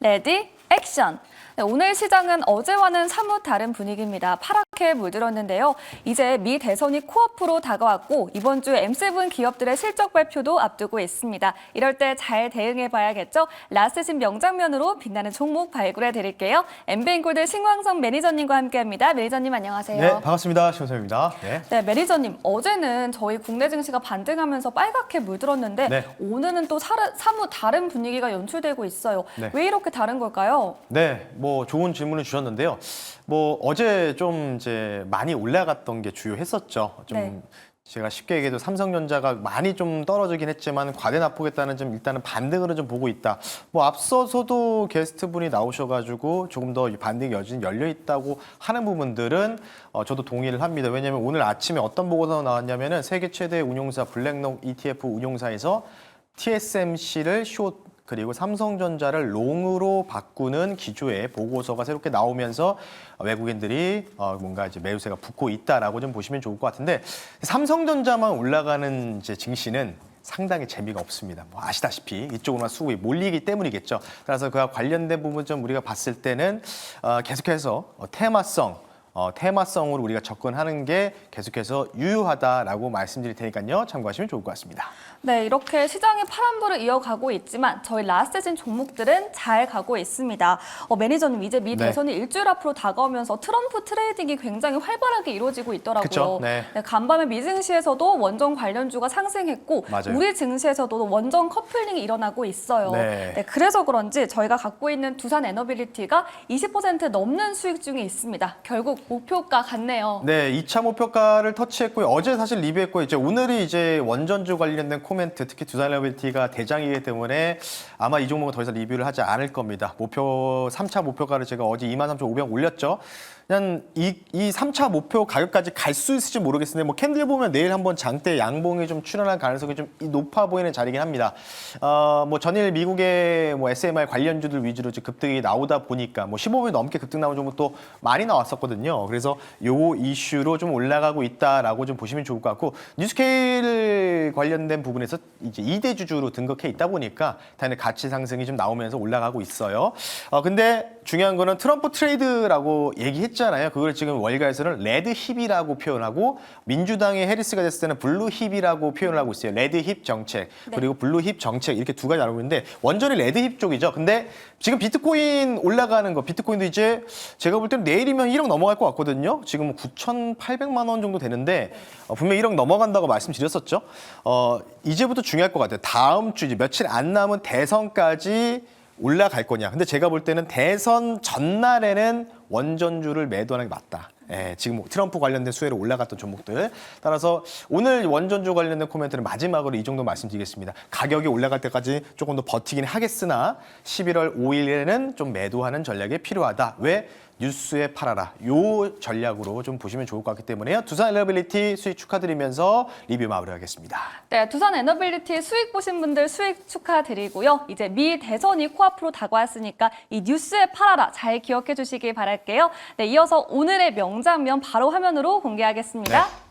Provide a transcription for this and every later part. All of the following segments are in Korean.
레디, 액션! 네, 오늘 시장은 어제와는 사뭇 다른 분위기입니다. 파랗게 물들었는데요. 이제 미 대선이 코앞으로 다가왔고 이번 주 M7 기업들의 실적 발표도 앞두고 있습니다. 이럴 때 잘 대응해봐야겠죠? 라스트신 명장면으로 빛나는 종목 발굴해드릴게요. 엠비엔골드 신광성 매니저님과 함께합니다. 매니저님 안녕하세요. 네, 반갑습니다. 신광성입니다. 네, 매니저님 어제는 저희 국내 증시가 반등하면서 빨갛게 물들었는데 네. 오늘은 또 사뭇 다른 분위기가 연출되고 있어요. 네. 왜 이렇게 다른 걸까요? 네, 뭐 좋은 질문을 주셨는데요. 뭐 어제 좀 이제 많이 올라갔던 게 주요했었죠. 좀 네. 제가 쉽게 얘기해도 삼성전자가 많이 좀 떨어지긴 했지만 과대 낙폭했다는 좀 일단은 반등으로 좀 보고 있다. 뭐 앞서서도 게스트분이 나오셔가지고 조금 더 반등 여진이 열려 있다고 하는 부분들은 저도 동의를 합니다. 왜냐하면 오늘 아침에 어떤 보고서가 나왔냐면은 세계 최대 운용사 블랙록 ETF 운용사에서 TSMC를 숏 그리고 삼성전자를 롱으로 바꾸는 기조의 보고서가 새롭게 나오면서 외국인들이 뭔가 이제 매수세가 붙고 있다라고 좀 보시면 좋을 것 같은데 삼성전자만 올라가는 이제 증시는 상당히 재미가 없습니다. 뭐 아시다시피 이쪽으로만 수급이 몰리기 때문이겠죠. 그래서 그와 관련된 부분 좀 우리가 봤을 때는 계속해서 테마성으로 우리가 접근하는 게 계속해서 유효하다라고 말씀드릴 테니까요. 참고하시면 좋을 것 같습니다. 네, 이렇게 시장이 파란불을 이어가고 있지만 저희 라스트진 종목들은 잘 가고 있습니다. 매니저님, 이제 미 네. 대선이 일주일 앞으로 다가오면서 트럼프 트레이딩이 굉장히 활발하게 이루어지고 있더라고요. 그쵸? 네. 네, 간밤에 미 증시에서도 원전 관련주가 상승했고 맞아요. 우리 증시에서도 원전 커플링이 일어나고 있어요. 네. 그래서 그런지 저희가 갖고 있는 두산 에너빌리티가 20% 넘는 수익 중에 있습니다. 결국 목표가 같네요. 네, 2차 목표가를 터치했고요. 어제 사실 리뷰했고 이제 오늘이 이제 원전주 관련된 코멘트, 특히 두산에너빌리티가 대장이기 때문에 아마 이 종목은 더 이상 리뷰를 하지 않을 겁니다. 3차 목표가를 제가 어제 23,500 올렸죠. 그냥 이 3차 목표 가격까지 갈 수 있을지 모르겠는데 뭐 캔들 보면 내일 한번 장대 양봉이 좀 출현할 가능성이 좀 높아 보이는 자리긴 합니다. 뭐 전일 미국의 뭐 SMR 관련주들 위주로 급등이 나오다 보니까 뭐 15분 넘게 급등 나온 종목도 많이 나왔었거든요. 그래서 요 이슈로 좀 올라가고 있다라고 좀 보시면 좋을 것 같고 뉴스케일 관련된 부분에서 이제 2대 주주로 등극해 있다 보니까 당연히 가치 상승이 좀 나오면서 올라가고 있어요. 근데 중요한 거는 트럼프 트레이드라고 얘기했잖아요. 그걸 지금 월가에서는 레드 힙이라고 표현하고 민주당의 해리스가 됐을 때는 블루 힙이라고 표현을 하고 있어요. 레드 힙 정책 그리고 블루 힙 정책 이렇게 두 가지 나누고 있는데 완전히 레드 힙 쪽이죠. 근데 지금 비트코인 올라가는 거 비트코인도 이제 제가 볼 때는 내일이면 1억 넘어갈 것 같거든요. 지금 9,800만 원 정도 되는데 분명히 1억 넘어간다고 말씀드렸었죠. 이제부터 중요할 것 같아요. 다음 주 이제 며칠 안 남은 대선까지 올라갈 거냐. 근데 제가 볼 때는 대선 전날에는 원전주를 매도하는 게 맞다. 지금 트럼프 관련된 수혜로 올라갔던 종목들. 따라서 오늘 원전주 관련된 코멘트는 마지막으로 이 정도 말씀드리겠습니다. 가격이 올라갈 때까지 조금 더 버티긴 하겠으나 11월 5일에는 좀 매도하는 전략이 필요하다. 왜? 뉴스에 팔아라. 요 전략으로 좀 보시면 좋을 것 같기 때문에요. 두산 에너빌리티 수익 축하드리면서 리뷰 마무리하겠습니다. 네, 두산 에너빌리티 수익 보신 분들 수익 축하드리고요. 이제 미 대선이 코앞으로 다가왔으니까 이 뉴스에 팔아라 잘 기억해 주시기 바랄게요. 네, 이어서 오늘의 명장면 바로 화면으로 공개하겠습니다. 네.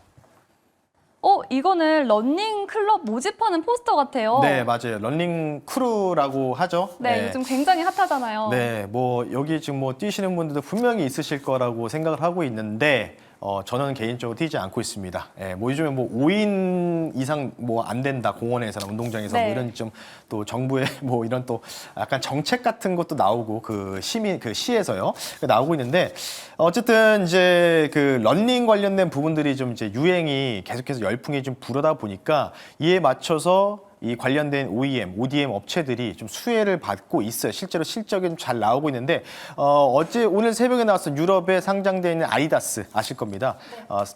이거는 러닝 클럽 모집하는 포스터 같아요. 네, 맞아요. 런닝 크루라고 하죠. 네, 요즘 굉장히 핫하잖아요. 네, 뭐 여기 지금 뭐 뛰시는 분들도 분명히 있으실 거라고 생각을 하고 있는데 저는 개인적으로 뛰지 않고 있습니다. 뭐 요즘에 뭐 5인 이상 뭐 안 된다 공원에서나 운동장에서 네. 뭐 이런 좀 또 정부의 뭐 이런 또 약간 정책 같은 것도 나오고 그 시에서요 나오고 있는데 어쨌든 이제 그 런닝 관련된 부분들이 좀 이제 유행이 계속해서 열풍이 좀 불어다 보니까 이에 맞춰서 이 관련된 OEM, ODM 업체들이 좀 수혜를 받고 있어요. 실제로 실적이 좀 잘 나오고 있는데 오늘 새벽에 나왔던 유럽에 상장되어 있는 아디다스 아실 겁니다.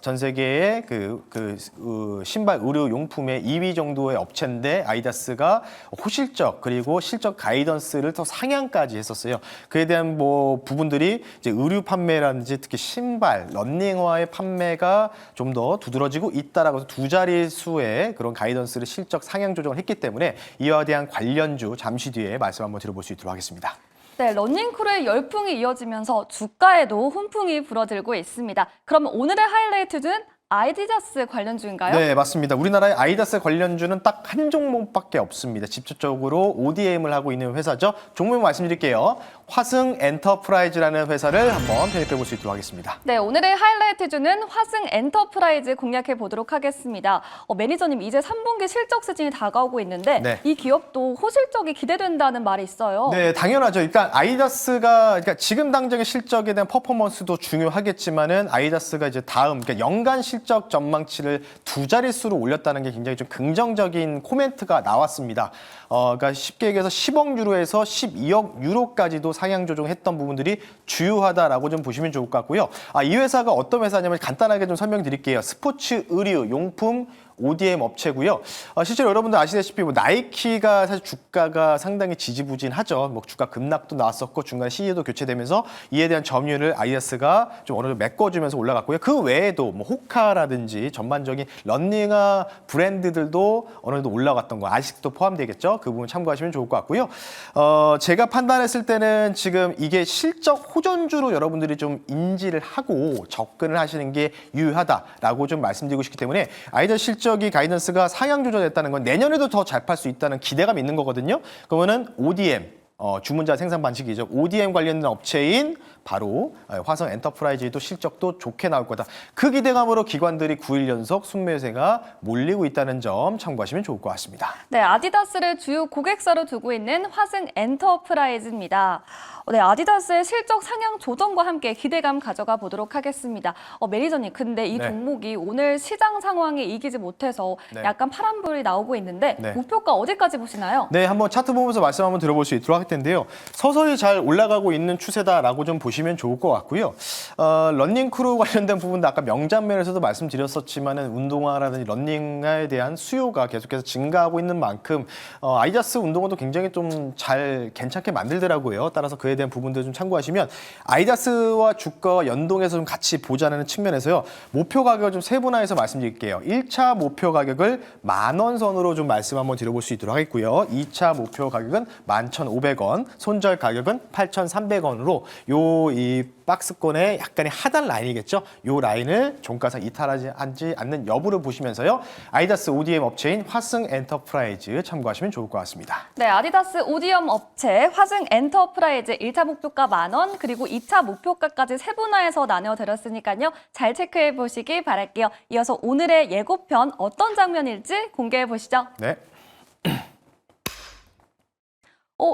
전 세계의 신발 의류 용품의 2위 정도의 업체인데 아디다스가 호실적 그리고 실적 가이던스를 더 상향까지 했었어요. 그에 대한 뭐 부분들이 이제 의류 판매라든지 특히 신발, 런닝화의 판매가 좀 더 두드러지고 있다라고 해서 두 자릿수의 그런 가이던스를 실적 상향 조정 했기 때문에 이와 대한 관련주 잠시 뒤에 말씀 한번 들어볼 수 있도록 하겠습니다. 네, 러닝크루의 열풍이 이어지면서 주가에도 훈풍이 불어들고 있습니다. 그럼 오늘의 하이라이트는 아디다스 관련주인가요? 네, 맞습니다. 우리나라의 아디다스 관련주는 딱 한 종목밖에 없습니다. 직접적으로 ODM을 하고 있는 회사죠. 종목 말씀드릴게요. 화승 엔터프라이즈라는 회사를 한번 편입해 볼 수 있도록 하겠습니다. 네, 오늘의 하이라이트주는 화승 엔터프라이즈 공략해 보도록 하겠습니다. 매니저님, 이제 3분기 실적 시즌이 다가오고 있는데 네. 이 기업도 호실적이 기대된다는 말이 있어요. 네, 당연하죠. 그러니까 아디다스가 그러니까 지금 당장의 실적에 대한 퍼포먼스도 중요하겠지만은 아디다스가 이제 다음 그러니까 연간 실적 전망치를 두 자릿수로 올렸다는 게 굉장히 좀 긍정적인 코멘트가 나왔습니다. 그러니까 쉽게 얘기해서 10억 유로에서 12억 유로까지도 상향 조정했던 부분들이 주요하다라고 좀 보시면 좋을 것 같고요. 이 회사가 어떤 회사냐면 간단하게 좀 설명드릴게요. 스포츠 의류 용품 ODM 업체고요. 실제로 여러분들 아시다시피 뭐 나이키가 사실 주가가 상당히 지지부진하죠. 뭐 주가 급락도 나왔었고 중간에 CEO도 교체되면서 이에 대한 점유율을 아디다스가 좀 어느 정도 메꿔주면서 올라갔고요. 그 외에도 뭐 호카라든지 전반적인 런닝화 브랜드들도 어느 정도 올라갔던 거 아직도 포함되겠죠. 그 부분 참고하시면 좋을 것 같고요. 제가 판단했을 때는 지금 이게 실적 호전주로 여러분들이 좀 인지를 하고 접근을 하시는 게 유효하다라고 좀 말씀드리고 싶기 때문에 아디다스 실적이 가이던스가 상향 조정됐다는 건 내년에도 더 잘 팔 수 있다는 기대감이 있는 거거든요. 그러면은 ODM 주문자 생산 방식이죠. ODM 관련된 업체인 바로 화성 엔터프라이즈도 실적도 좋게 나올 거다. 그 기대감으로 기관들이 9일 연속 순매수세가 몰리고 있다는 점 참고하시면 좋을 것 같습니다. 네, 아디다스를 주요 고객사로 두고 있는 화승 엔터프라이즈입니다. 네, 아디다스의 실적 상향 조정과 함께 기대감 가져가 보도록 하겠습니다. 매니저님, 근데 이 네. 종목이 오늘 시장 상황에 이기지 못해서 네. 약간 파란불이 나오고 있는데 네. 목표가 어디까지 보시나요? 네, 한번 차트 보면서 말씀 한번 들어볼 수 있도록 할 텐데요. 서서히 잘 올라가고 있는 추세다라고 좀 보시면 좋을 것 같고요. 러닝크루 관련된 부분도 아까 명장면에서도 말씀드렸었지만은 운동화라든지 러닝화에 대한 수요가 계속해서 증가하고 있는 만큼 아디다스 운동화도 굉장히 좀 잘 괜찮게 만들더라고요. 따라서 그에 대한 부분들 좀 참고하시면 아디다스와 주가와 연동해서 좀 같이 보자는 측면에서요. 목표 가격을 좀 세분화해서 말씀드릴게요. 1차 목표 가격을 10,000원 선으로 좀 말씀 한번 드려볼 수 있도록 하겠고요. 2차 목표 가격은 11,500원, 손절 가격은 8,300원으로 이 박스권의 약간의 하단 라인이겠죠. 이 라인을 종가상 이탈하지 않는 여부를 보시면서요. 아디다스 ODM 업체인 화승 엔터프라이즈 참고하시면 좋을 것 같습니다. 네, 아디다스 ODM 업체 화승 엔터프라이즈 1차 목표가 10,000원, 그리고 2차 목표가까지 세분화해서 나눠드렸으니까요. 잘 체크해 보시기 바랄게요. 이어서 오늘의 예고편 어떤 장면일지 공개해 보시죠. 네.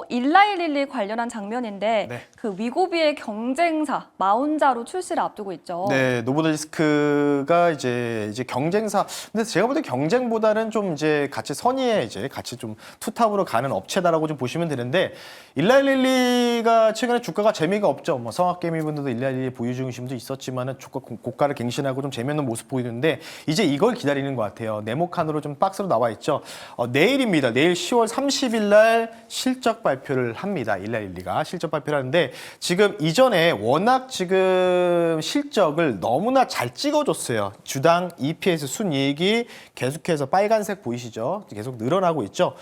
1111 관련한 장면인데 네. 그 위고비의 경쟁사 마운자로 출시를 앞두고 있죠. 네, 노보더리스크가 이제 경쟁사. 근데 제가 볼 때 경쟁보다는 좀 이제 같이 선의에 이제 같이 좀 투탑으로 가는 업체다라고 좀 보시면 되는데 1112가 최근에 주가가 재미가 없죠. 뭐 성악개미분들도 1112 보유 중심도 있었지만은 주가 고가를 갱신하고 좀 재미없는 모습 보이는데 이제 이걸 기다리는 것 같아요. 네모칸으로 좀 박스로 나와 있죠. 내일입니다. 내일 10월 30일 날 실적 발표를 합니다. 1112가 실적 발표를 하는데 지금 이전에 워낙 지금 실적을 너무나 잘 찍어줬어요. 주당 EPS 순이익이 계속해서 빨간색 보이시죠? 계속 늘어나고 있죠.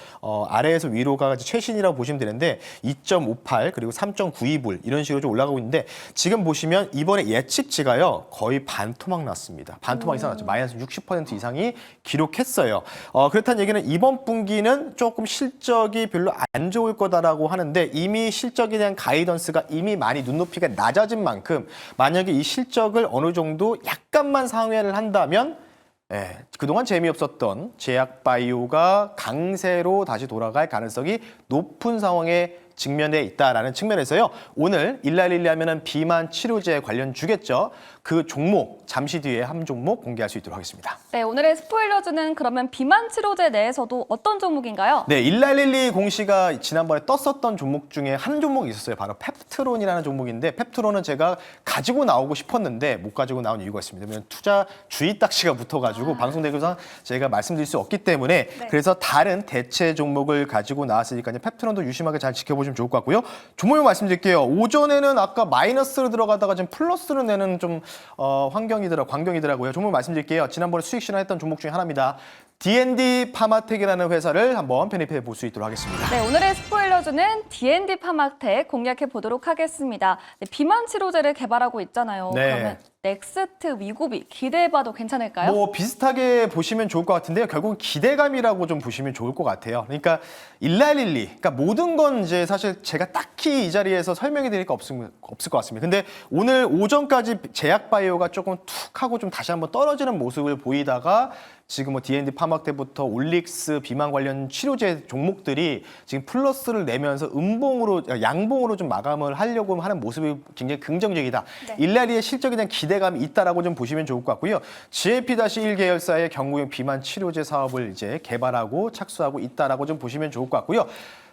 아래에서 위로가 최신이라고 보시면 되는데 2.58 그리고 3.92불 이런 식으로 좀 올라가고 있는데 지금 보시면 이번에 예측치가요 거의 반토막 났습니다. 반토막 이상 났죠. 마이너스 60% 이상이 기록했어요. 그렇다는 얘기는 이번 분기는 조금 실적이 별로 안 좋을 거다라고 하는데 이미 실적에 대한 가이던스가 이미 많이 눈높이가 낮아진 만큼 만약에 이 실적을 어느 정도 약간만 상회를 한다면 그동안 재미없었던 제약바이오가 강세로 다시 돌아갈 가능성이 높은 상황에 직면해 있다라는 측면에서요. 오늘 1112 하면은 비만 치료제 관련 주겠죠. 그 종목 잠시 뒤에 한 종목 공개할 수 있도록 하겠습니다. 네, 오늘의 스포일러주는 그러면 비만 치료제 내에서도 어떤 종목인가요? 네, 1112 공시가 지난번에 떴었던 종목 중에 한 종목이 있었어요. 바로 펩트론이라는 종목인데 펩트론은 제가 가지고 나오고 싶었는데 못 가지고 나온 이유가 있습니다. 왜냐면 투자 주의 딱지가 붙어가지고 방송 대표상 제가 말씀드릴 수 없기 때문에 그래서 다른 대체 종목을 가지고 나왔으니까요. 펩트론도 유심하게 잘 지켜보시면 좋을 것 같고요. 종목명 말씀드릴게요. 오전에는 아까 마이너스로 들어가다가 지금 플러스로 내는 좀 광경이더라고요. 종목 말씀드릴게요. 지난번에 수익 실현했던 종목 중에 하나입니다. D&D 파마텍이라는 회사를 한번 편입해 볼 수 있도록 하겠습니다. 네, 오늘의 스포일러주는 D&D 파마텍 공략해 보도록 하겠습니다. 네, 비만 치료제를 개발하고 있잖아요. 네. 그러면 넥스트 위고비 기대해봐도 괜찮을까요? 뭐 비슷하게 보시면 좋을 것 같은데요. 결국은 기대감이라고 좀 보시면 좋을 것 같아요. 그러니까 일라일릴리, 그러니까 모든 건 이제 사실 제가 딱히 이 자리에서 설명해 드릴 거 없을 것 같습니다. 근데 오늘 오전까지 제약바이오가 조금 툭 하고 좀 다시 한번 떨어지는 모습을 보이다가 지금 뭐 D&D 파마텍부터 올릭스 비만 관련 치료제 종목들이 지금 플러스를 내면서 양봉으로 좀 마감을 하려고 하는 모습이 굉장히 긍정적이다. 네. 일라리의 실적에 대한 기대감이 있다라고 좀 보시면 좋을 것 같고요. GLP-1 계열사의 경구용 비만 치료제 사업을 이제 개발하고 착수하고 있다라고 좀 보시면 좋을 것 같고요.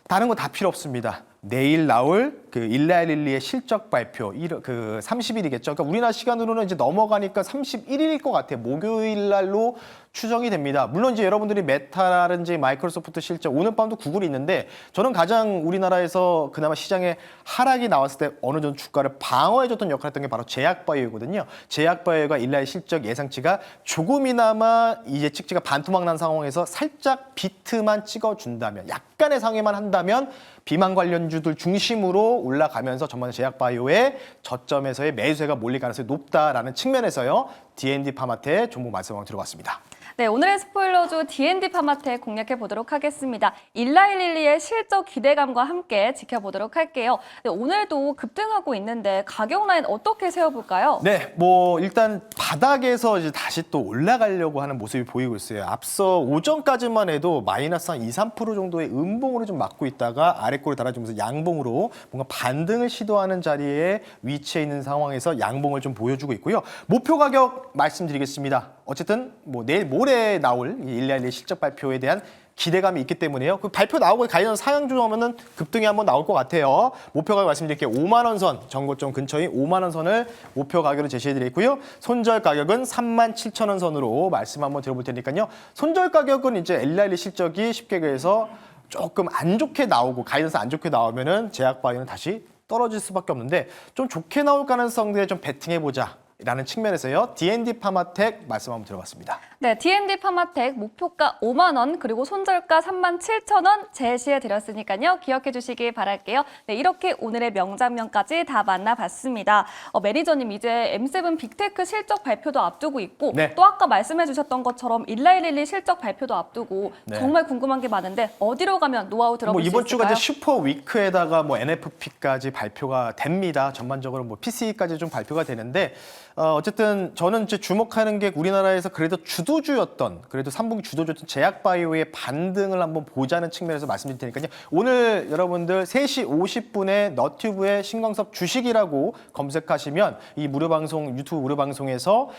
다른 거 다 필요 없습니다. 내일 나올 그 일라일릴리의 실적 발표, 그 30일이겠죠. 그러니까 우리나라 시간으로는 이제 넘어가니까 31일일 것 같아요. 목요일 날로 추정이 됩니다. 물론 이제 여러분들이 메타라든지 마이크로소프트 실적, 오늘 밤도 구글이 있는데 저는 가장 우리나라에서 그나마 시장에 하락이 나왔을 때 어느 정도 주가를 방어해줬던 역할을 했던 게 바로 제약바이오거든요. 제약바이오가 일라일 실적 예상치가 조금이나마 이제 찍지가 반토막 난 상황에서 살짝 비트만 찍어준다면, 약간의 상회만 한다면 비만 관련주들 중심으로 올라가면서 전반 제약바이오의 저점에서의 매수세가 몰릴 가능성이 높다라는 측면에서요. D&D 파마텍 종목 말씀을 들어봤습니다. 네, 오늘의 스포일러주 D&D 파마텍 공략해 보도록 하겠습니다. 일라일릴리의 실적 기대감과 함께 지켜보도록 할게요. 네, 오늘도 급등하고 있는데 가격 라인 어떻게 세워볼까요? 네, 뭐 일단 바닥에서 이제 다시 또 올라가려고 하는 모습이 보이고 있어요. 앞서 오전까지만 해도 마이너스 한 2, 3% 정도의 음봉으로 좀 맞고 있다가 아래꼬리 달아주면서 양봉으로 뭔가 반등을 시도하는 자리에 위치해 있는 상황에서 양봉을 좀 보여주고 있고요. 목표 가격 말씀드리겠습니다. 어쨌든 뭐 내일 모레 나올 일라일리 실적 발표에 대한 기대감이 있기 때문에요. 그 발표 나오고 가이던스 상향 주면 급등이 한번 나올 것 같아요. 목표 가격 말씀드릴게요. 5만 원 선, 전고점 근처인 5만 원 선을 목표 가격으로 제시해드리고요. 손절 가격은 3만 7천 원 선으로 말씀 한번 드려볼 테니까요. 손절 가격은 이제 일라일리 실적이 쉽게 그래서 조금 안 좋게 나오고 가이던스 안 좋게 나오면은 제약바이오는 다시 떨어질 수밖에 없는데 좀 좋게 나올 가능성들에 좀 베팅해보자. 라는 측면에서요. D&D 파마텍 말씀 한번 들어봤습니다. 네, D&D 파마텍 목표가 5만 원 그리고 손절가 3만 7천 원 제시해 드렸으니까요. 기억해 주시기 바랄게요. 네, 이렇게 오늘의 명장면까지 다 만나봤습니다. 매니저님 이제 M7 빅테크 실적 발표도 앞두고 있고 네. 또 아까 말씀해 주셨던 것처럼 일라일릴리 실적 발표도 앞두고 네. 정말 궁금한 게 많은데 어디로 가면 노하우 들어볼 수 이번 주가 있을까요? 이제 슈퍼 위크에다가 뭐 NFP까지 발표가 됩니다. 전반적으로 뭐 PC까지 좀 발표가 되는데 어쨌든 저는 이제 주목하는 게 우리나라에서 그래도 주도주였던, 그래도 3분기 주도주였던 제약바이오의 반등을 한번 보자는 측면에서 말씀드릴 테니까요. 오늘 여러분들 3시 50분에 너튜브에 신광섭 주식이라고 검색하시면 이 유튜브 무료 방송에서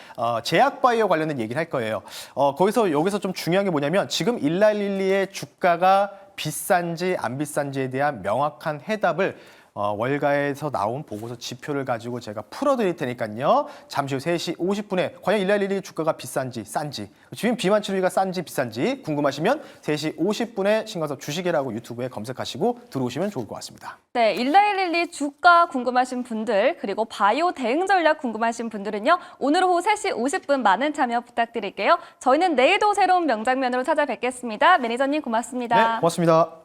제약바이오 관련된 얘기를 할 거예요. 여기서 좀 중요한 게 뭐냐면 지금 일라일릴리의 주가가 비싼지 안 비싼지에 대한 명확한 해답을 월가에서 나온 보고서 지표를 가지고 제가 풀어드릴 테니까요. 잠시 후 3시 50분에 과연 일라일릴리 주가가 비싼지 싼지, 지금 비만 치료제가 싼지 비싼지 궁금하시면 3시 50분에 신광섭 주식이라고 유튜브에 검색하시고 들어오시면 좋을 것 같습니다. 네, 일라일릴리 주가 궁금하신 분들 그리고 바이오 대응 전략 궁금하신 분들은요. 오늘 오후 3시 50분 많은 참여 부탁드릴게요. 저희는 내일도 새로운 명장면으로 찾아뵙겠습니다. 매니저님 고맙습니다. 네, 고맙습니다.